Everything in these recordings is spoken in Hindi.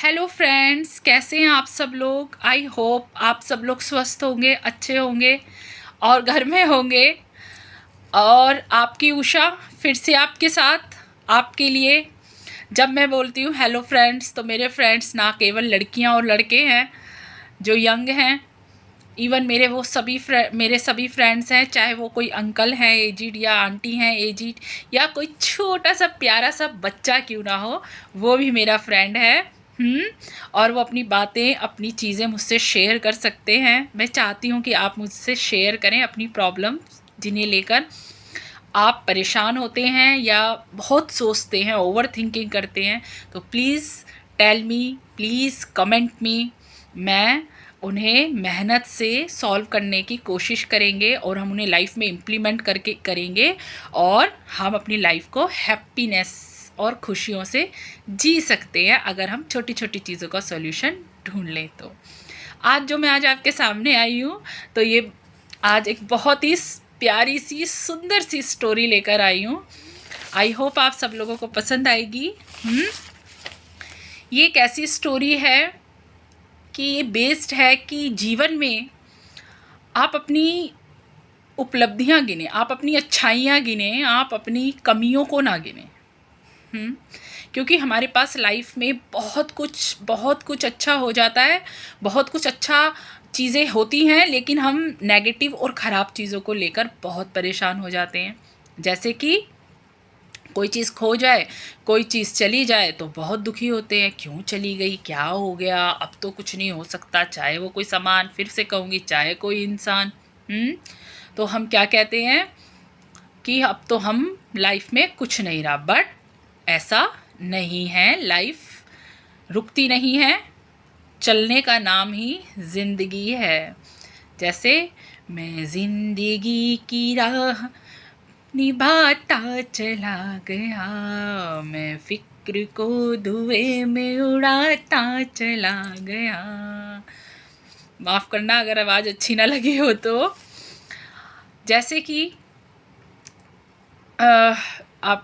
हेलो फ्रेंड्स, कैसे हैं आप सब लोग। आई होप आप सब लोग स्वस्थ होंगे, अच्छे होंगे और घर में होंगे। और आपकी उषा फिर से आपके साथ, आपके लिए। जब मैं बोलती हूँ हेलो फ्रेंड्स, तो मेरे फ्रेंड्स ना केवल लड़कियाँ और लड़के हैं जो यंग हैं। इवन मेरे सभी फ्रेंड्स हैं, चाहे वो कोई अंकल हैं एजिड या आंटी हैं एजिड, या कोई छोटा सा प्यारा सा बच्चा क्यों ना हो, वो भी मेरा फ्रेंड है। और वो अपनी बातें, अपनी चीज़ें मुझसे शेयर कर सकते हैं। मैं चाहती हूँ कि आप मुझसे शेयर करें अपनी प्रॉब्लम, जिन्हें लेकर आप परेशान होते हैं या बहुत सोचते हैं, ओवर थिंकिंग करते हैं। तो please tell me, please comment me. मैं उन्हें मेहनत से सॉल्व करने की कोशिश करेंगे और हम उन्हें लाइफ में इम्प्लीमेंट करके करेंगे, और हम अपनी लाइफ को हैप्पीनेस और खुशियों से जी सकते हैं अगर हम छोटी छोटी चीज़ों का सॉल्यूशन ढूंढ लें। तो आज आपके सामने आई हूँ, तो ये आज एक बहुत ही प्यारी सी सुंदर सी स्टोरी लेकर आई हूँ। आई होप आप सब लोगों को पसंद आएगी। ये एक ऐसी स्टोरी है कि ये बेस्ड है कि जीवन में आप अपनी उपलब्धियाँ गिने, आप अपनी अच्छाइयाँ गिने, आप अपनी कमियों को ना गिने। क्योंकि हमारे पास लाइफ में बहुत कुछ अच्छा हो जाता है, बहुत कुछ अच्छा चीज़ें होती हैं, लेकिन हम नेगेटिव और ख़राब चीज़ों को लेकर बहुत परेशान हो जाते हैं। जैसे कि कोई चीज़ खो जाए, कोई चीज़ चली जाए तो बहुत दुखी होते हैं, क्यों चली गई, क्या हो गया, अब तो कुछ नहीं हो सकता। चाहे वो कोई सामान, फिर से कहूँगी, चाहे कोई इंसान। तो हम क्या कहते हैं कि अब तो हम लाइफ में कुछ नहीं रहा। बट ऐसा नहीं है, लाइफ रुकती नहीं है, चलने का नाम ही ज़िंदगी है। जैसे मैं ज़िंदगी की राह निभाता चला गया, मैं फिक्र को धुएं में उड़ाता चला गया। माफ़ करना अगर आवाज़ अच्छी ना लगी हो तो। जैसे कि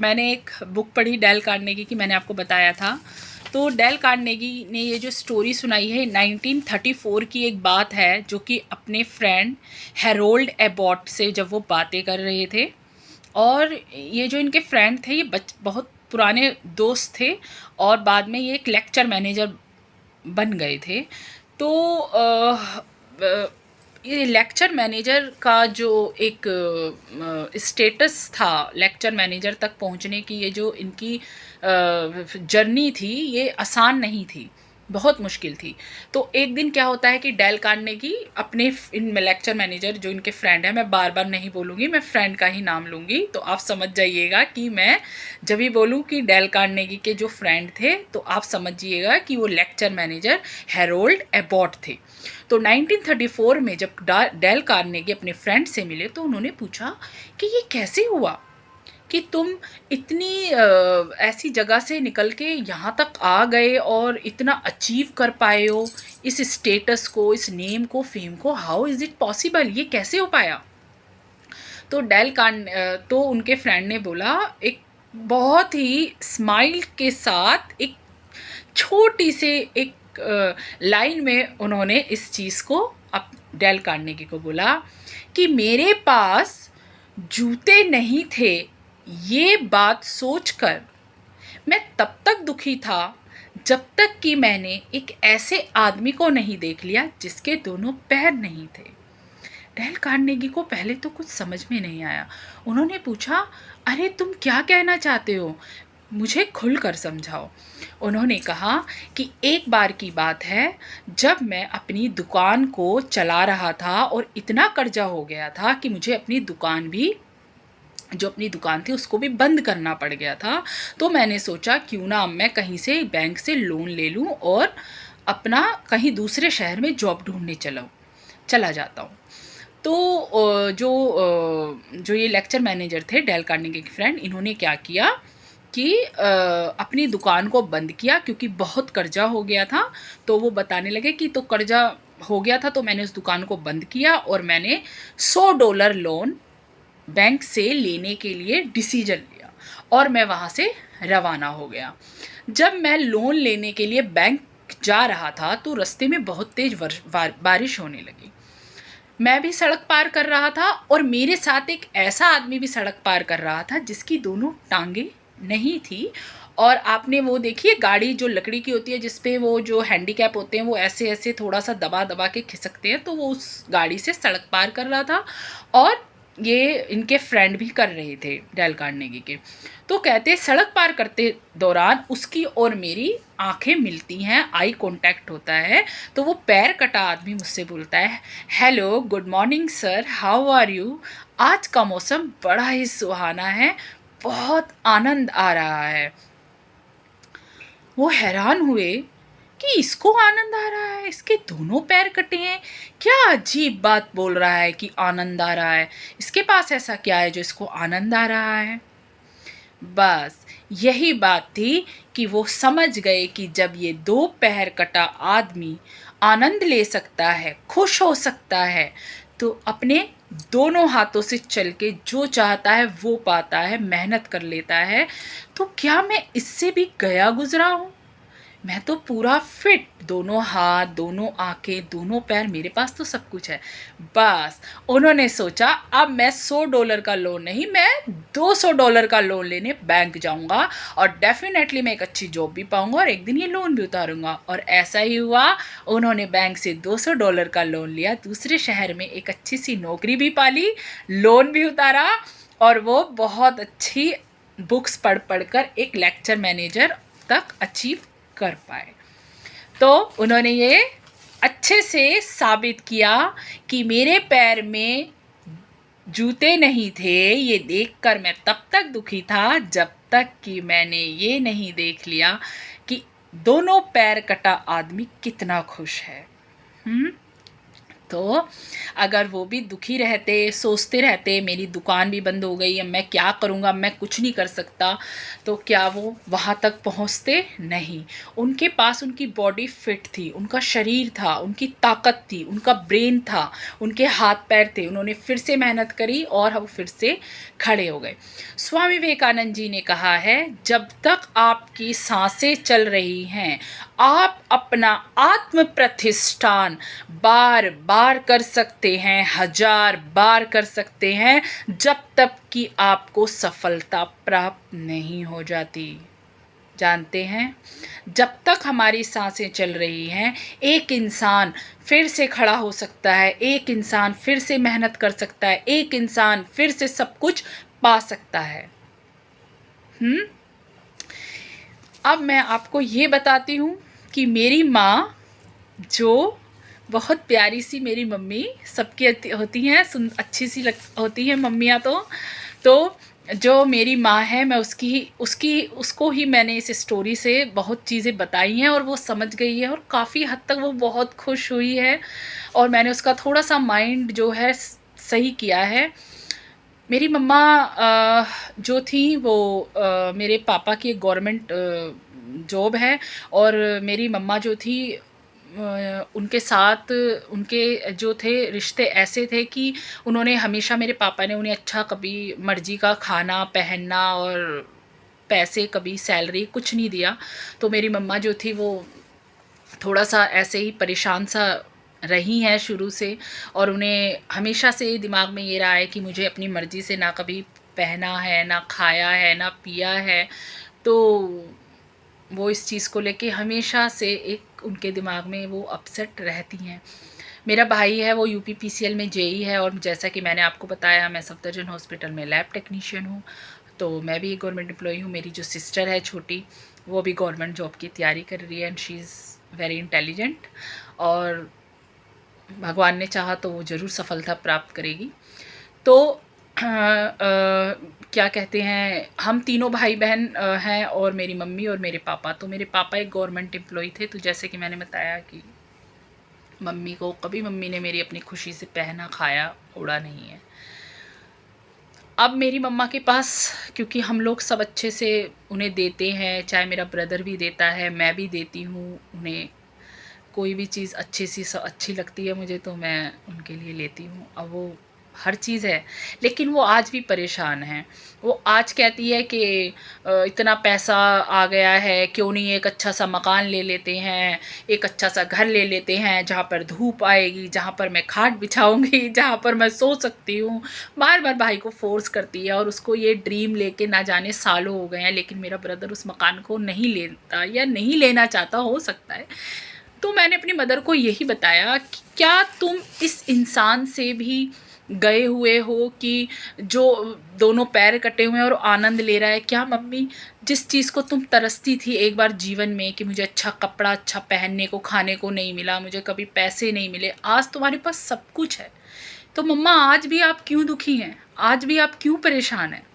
मैंने एक बुक पढ़ी डेल कार्नेगी की, मैंने आपको बताया था। तो डेल कार्नेगी ने ये जो स्टोरी सुनाई है 1934 की एक बात है, जो कि अपने फ्रेंड हैरोल्ड एबॉट से जब वो बातें कर रहे थे। और ये जो इनके फ्रेंड थे, ये बहुत पुराने दोस्त थे, और बाद में ये एक लेक्चर मैनेजर बन गए थे। तो ये लेक्चर मैनेजर का जो एक स्टेटस था, लेक्चर मैनेजर तक पहुंचने की ये जो इनकी जर्नी थी, ये आसान नहीं थी, बहुत मुश्किल थी। तो एक दिन क्या होता है कि डेल कार्नेगी अपने इन लेक्चर मैनेजर जो इनके फ्रेंड है, मैं बार बार नहीं बोलूँगी, मैं फ्रेंड का ही नाम लूँगी, तो आप समझ जाइएगा कि मैं जब भी बोलूँ कि डेल कार्नेगी के जो फ्रेंड थे, तो आप समझिएगा कि वो लेक्चर मैनेजर हैरोल्ड एबॉट थे। तो 1934 में जब डेल कार्नेगी अपने फ्रेंड से मिले, तो उन्होंने पूछा कि ये कैसे हुआ कि तुम इतनी ऐसी जगह से निकल के यहाँ तक आ गए और इतना अचीव कर पाए हो, इस स्टेटस को, इस नेम को, फेम को। हाउ इज़ इट पॉसिबल, ये कैसे हो पाया। तो तो उनके फ्रेंड ने बोला, एक बहुत ही स्माइल के साथ एक छोटी से एक लाइन में उन्होंने इस चीज़ को डेल कार्नेगी को बोला कि मेरे पास जूते नहीं थे। ये बात सोचकर मैं तब तक दुखी था जब तक कि मैंने एक ऐसे आदमी को नहीं देख लिया जिसके दोनों पैर नहीं थे। डेल कार्नेगी को पहले तो कुछ समझ में नहीं आया। उन्होंने पूछा, अरे तुम क्या कहना चाहते हो, मुझे खुलकर समझाओ। उन्होंने कहा कि एक बार की बात है, जब मैं अपनी दुकान को चला रहा था और इतना कर्जा हो गया था कि मुझे अपनी दुकान थी उसको भी बंद करना पड़ गया था। तो मैंने सोचा क्यों ना मैं कहीं से बैंक से लोन ले लूँ और अपना कहीं दूसरे शहर में जॉब ढूंढने चला जाता हूँ। तो जो ये लेक्चर मैनेजर थे डेल कार्नेगी के फ्रेंड, इन्होंने क्या किया कि अपनी दुकान को बंद किया, क्योंकि बहुत कर्जा हो गया था। तो वो बताने लगे कि तो कर्जा हो गया था तो मैंने उस दुकान को बंद किया और मैंने $100 लोन बैंक से लेने के लिए डिसीजन लिया और मैं वहाँ से रवाना हो गया। जब मैं लोन लेने के लिए बैंक जा रहा था तो रास्ते में बहुत तेज बारिश होने लगी। मैं भी सड़क पार कर रहा था और मेरे साथ एक ऐसा आदमी भी सड़क पार कर रहा था जिसकी दोनों टांगे नहीं थी। और आपने वो देखी है गाड़ी जो लकड़ी की होती है जिस पे वो जो हैंडीकैप होते हैं वो ऐसे ऐसे थोड़ा सा दबा दबा के खिसकते हैं, तो वो उस गाड़ी से सड़क पार कर रहा था और ये इनके फ्रेंड भी कर रहे थे डेल कार्नेगी के। तो कहते सड़क पार करते दौरान उसकी और मेरी आंखें मिलती हैं, आई कांटेक्ट होता है। तो वो पैर कटा आदमी मुझसे बोलता है, hello good morning sir, how are you. आज का मौसम बड़ा ही सुहाना है, बहुत आनंद आ रहा है। वो हैरान हुए कि इसको आनंद आ रहा है, इसके दोनों पैर कटे हैं, क्या अजीब बात बोल रहा है कि आनंद आ रहा है, इसके पास ऐसा क्या है जो इसको आनंद आ रहा है। बस यही बात थी कि वो समझ गए कि जब ये दो पैर कटा आदमी आनंद ले सकता है, खुश हो सकता है, तो अपने दोनों हाथों से चल के जो चाहता है वो पाता है, मेहनत कर लेता है। तो क्या मैं इससे भी गया गुजरा हूँ? मैं तो पूरा फिट, दोनों हाथ, दोनों आंखें, दोनों पैर, मेरे पास तो सब कुछ है। बस उन्होंने सोचा अब मैं $100 का लोन नहीं, मैं $200 का लोन लेने बैंक जाऊंगा और डेफिनेटली मैं एक अच्छी जॉब भी पाऊंगा और एक दिन ये लोन भी उतारूंगा। और ऐसा ही हुआ, उन्होंने बैंक से $200 का लोन लिया, दूसरे शहर में एक अच्छी सी नौकरी भी पाली, लोन भी उतारा और वो बहुत अच्छी बुक्स पढ़ पढ़ कर एक लेक्चर मैनेजर तक अचीव कर पाए। तो उन्होंने ये अच्छे से साबित किया कि मेरे पैर में जूते नहीं थे, ये देखकर मैं तब तक दुखी था जब तक कि मैंने ये नहीं देख लिया कि दोनों पैर कटा आदमी कितना खुश है। तो अगर वो भी दुखी रहते, सोचते रहते मेरी दुकान भी बंद हो गई, अब मैं क्या करूँगा, मैं कुछ नहीं कर सकता, तो क्या वो वहाँ तक पहुँचते? नहीं। उनके पास उनकी बॉडी फिट थी, उनका शरीर था, उनकी ताकत थी, उनका ब्रेन था, उनके हाथ पैर थे, उन्होंने फिर से मेहनत करी और वो फिर से खड़े हो गए। स्वामी विवेकानंद जी ने कहा है, जब तक आपकी सांसें चल रही हैं आप अपना आत्म प्रतिष्ठान बार बार कर सकते हैं, 1000 बार कर सकते हैं, जब तक कि आपको सफलता प्राप्त नहीं हो जाती। जानते हैं, जब तक हमारी सांसें चल रही हैं एक इंसान फिर से खड़ा हो सकता है, एक इंसान फिर से मेहनत कर सकता है, एक इंसान फिर से सब कुछ पा सकता है। अब मैं आपको ये बताती हूँ कि मेरी माँ, जो बहुत प्यारी सी मेरी मम्मी, सबकी होती हैं, अच्छी सी होती हैं मम्मियाँ। तो जो मेरी माँ है, मैं उसको ही मैंने इस स्टोरी से बहुत चीज़ें बताई हैं और वो समझ गई है और काफ़ी हद तक वो बहुत खुश हुई है और मैंने उसका थोड़ा सा माइंड जो है सही किया है। मेरी मम्मा जो थी वो मेरे पापा की एक गवर्नमेंट जॉब है और मेरी मम्मा जो थी उनके साथ उनके जो थे रिश्ते ऐसे थे कि उन्होंने हमेशा, मेरे पापा ने उन्हें अच्छा कभी मर्जी का खाना पहनना और पैसे, कभी सैलरी कुछ नहीं दिया। तो मेरी मम्मा जो थी वो थोड़ा सा ऐसे ही परेशान सा रही हैं शुरू से और उन्हें हमेशा से दिमाग में ये रहा है कि मुझे अपनी मर्ज़ी से ना कभी पहना है, ना खाया है, ना पिया है। तो वो इस चीज़ को लेके हमेशा से एक उनके दिमाग में वो अपसेट रहती हैं। मेरा भाई है वो यूपीपीसीएल में जेई है और जैसा कि मैंने आपको बताया मैं सफदरजंग हॉस्पिटल में लैब टेक्नीशियन हूँ। तो मैं भी एक गवर्नमेंट एम्प्लॉई हूँ। मेरी जो सिस्टर है छोटी, वो भी गवर्नमेंट जॉब की तैयारी कर रही है and she is very intelligent और भगवान ने चाहा तो वो ज़रूर सफलता प्राप्त करेगी। तो क्या कहते हैं, हम तीनों भाई बहन हैं और मेरी मम्मी और मेरे पापा। तो मेरे पापा एक गवर्नमेंट एम्प्लॉई थे, तो जैसे कि मैंने बताया कि मम्मी ने मेरी अपनी खुशी से पहना, खाया, ओढ़ा नहीं है। अब मेरी मम्मा के पास, क्योंकि हम लोग सब अच्छे से उन्हें देते हैं, चाहे मेरा ब्रदर भी देता है, मैं भी देती हूँ उन्हें, कोई भी चीज़ अच्छी लगती है मुझे तो मैं उनके लिए लेती हूँ। अब वो हर चीज़ है, लेकिन वो आज भी परेशान है। वो आज कहती है कि इतना पैसा आ गया है, क्यों नहीं एक अच्छा सा मकान ले लेते हैं, एक अच्छा सा घर ले लेते हैं जहाँ पर धूप आएगी, जहाँ पर मैं खाट बिछाऊंगी, जहाँ पर मैं सो सकती हूँ। बार बार भाई को फोर्स करती है, और उसको ये ड्रीम लेके ना जाने सालों हो गए हैं, लेकिन मेरा ब्रदर उस मकान को नहीं लेता या नहीं लेना चाहता, हो सकता है। तो मैंने अपनी मदर को यही बताया कि क्या तुम इस इंसान से भी गए हुए हो कि जो दोनों पैर कटे हुए हैं और आनंद ले रहा है? क्या मम्मी, जिस चीज़ को तुम तरसती थी एक बार जीवन में कि मुझे अच्छा कपड़ा अच्छा पहनने को, खाने को नहीं मिला, मुझे कभी पैसे नहीं मिले, आज तुम्हारे पास सब कुछ है, तो मम्मा आज भी आप क्यों दुखी हैं, आज भी आप क्यों परेशान हैं?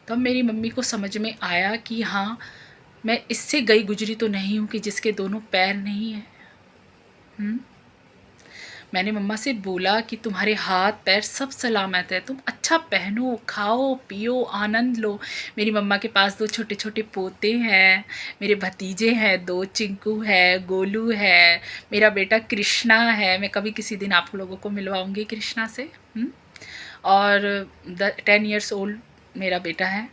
तब मेरी मम्मी को समझ में आया कि हाँ, मैं इससे गई गुजरी तो नहीं हूँ कि जिसके दोनों पैर नहीं हैं। मैंने मम्मा से बोला कि तुम्हारे हाथ पैर सब सलामत है, तुम अच्छा पहनो, खाओ पियो, आनंद लो। मेरी मम्मा के पास 2 छोटे छोटे पोते हैं, मेरे भतीजे हैं 2, चिंकू है, गोलू है, मेरा बेटा कृष्णा है। मैं कभी किसी दिन आप लोगों को मिलवाऊंगी कृष्णा से। और 10 इयर्स ओल्ड मेरा बेटा है।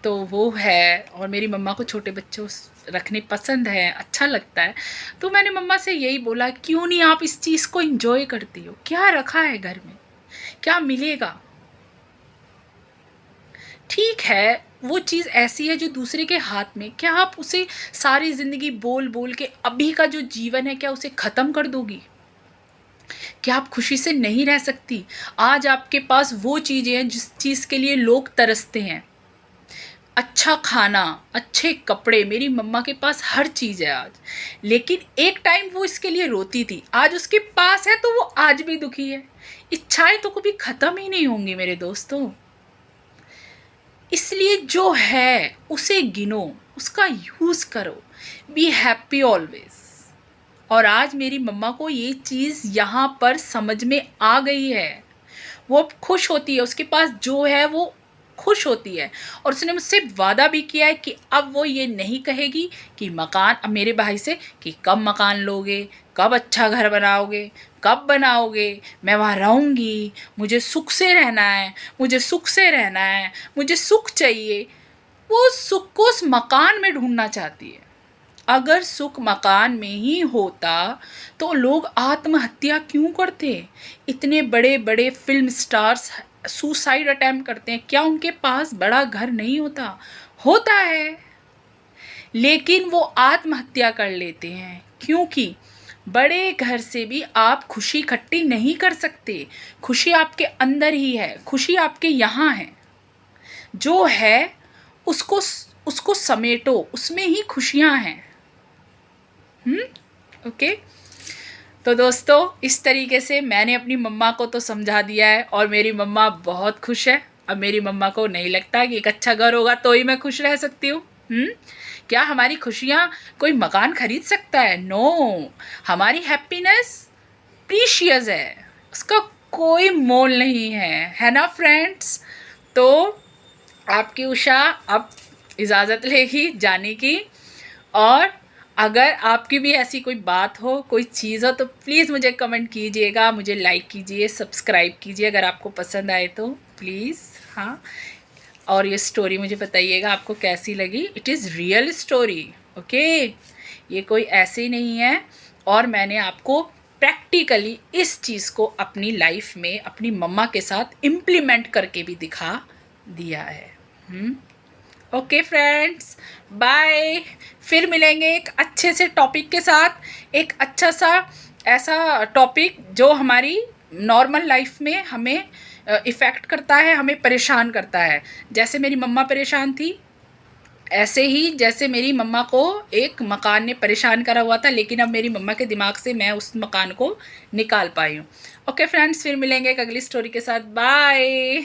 तो वो है, और मेरी मम्मा को छोटे बच्चों रखने पसंद है, अच्छा लगता है। तो मैंने मम्मा से यही बोला, क्यों नहीं आप इस चीज़ को एंजॉय करती हो? क्या रखा है घर में, क्या मिलेगा? ठीक है, वो चीज़ ऐसी है जो दूसरे के हाथ में, क्या आप उसे सारी ज़िंदगी बोल बोल के अभी का जो जीवन है क्या उसे ख़त्म कर दोगी? क्या आप खुशी से नहीं रह सकती? आज आपके पास वो चीज़ें हैं जिस चीज़ के लिए लोग तरसते हैं। अच्छा खाना, अच्छे कपड़े, मेरी मम्मा के पास हर चीज़ है आज, लेकिन एक टाइम वो इसके लिए रोती थी, आज उसके पास है तो वो आज भी दुखी है। इच्छाएं तो कभी ख़त्म ही नहीं होंगी मेरे दोस्तों। इसलिए जो है उसे गिनो, उसका यूज़ करो, बी हैप्पी ऑलवेज। और आज मेरी मम्मा को ये चीज़ यहाँ पर समझ में आ गई है। वो अब खुश होती है, उसके पास जो है वो खुश होती है। और उसने मुझसे वादा भी किया है कि अब वो ये नहीं कहेगी कि मकान, अब मेरे भाई से, कि कब मकान लोगे, कब अच्छा घर बनाओगे, कब बनाओगे, मैं वहाँ रहूँगी, मुझे सुख से रहना है, मुझे सुख से रहना है, मुझे सुख चाहिए। वो सुख को उस मकान में ढूंढना चाहती है। अगर सुख मकान में ही होता तो लोग आत्महत्या क्यों करते? इतने बड़े बड़े फिल्म स्टार्स सुसाइड अटेम्प्ट करते हैं, क्या उनके पास बड़ा घर नहीं होता? होता है, लेकिन वो आत्महत्या कर लेते हैं क्योंकि बड़े घर से भी आप खुशी इकट्ठी नहीं कर सकते। खुशी आपके अंदर ही है, खुशी आपके यहाँ है। जो है उसको उसको समेटो, उसमें ही खुशियाँ हैं। ओके। तो दोस्तों, इस तरीके से मैंने अपनी मम्मा को तो समझा दिया है, और मेरी मम्मा बहुत खुश है। अब मेरी मम्मा को नहीं लगता कि एक अच्छा घर होगा तो ही मैं खुश रह सकती हूँ। क्या हमारी खुशियाँ कोई मकान खरीद सकता है? नो, हमारी हैप्पीनेस प्रीशियस है, उसका कोई मोल नहीं है ना फ्रेंड्स? तो आपकी उषा अब इजाज़त लेगी जाने की, और अगर आपकी भी ऐसी कोई बात हो, कोई चीज़ हो, तो प्लीज़ मुझे कमेंट कीजिएगा, मुझे लाइक कीजिए, सब्सक्राइब कीजिए अगर आपको पसंद आए तो प्लीज़। हाँ, और ये स्टोरी मुझे बताइएगा आपको कैसी लगी। It is real story, okay, ये कोई ऐसे नहीं है। और मैंने आपको प्रैक्टिकली इस चीज़ को अपनी लाइफ में अपनी मम्मा के साथ इम्प्लीमेंट करके भी दिखा दिया है। Okay friends, bye. फिर मिलेंगे एक अच्छे से टॉपिक के साथ, एक अच्छा सा ऐसा टॉपिक जो हमारी नॉर्मल लाइफ में हमें इफ़ेक्ट करता है, हमें परेशान करता है। जैसे मेरी मम्मा परेशान थी, ऐसे ही जैसे मेरी मम्मा को एक मकान ने परेशान करा हुआ था, लेकिन अब मेरी मम्मा के दिमाग से मैं उस मकान को निकाल पाई हूँ। ओके फ्रेंड्स, फिर मिलेंगे एक अगली स्टोरी के साथ। बाय।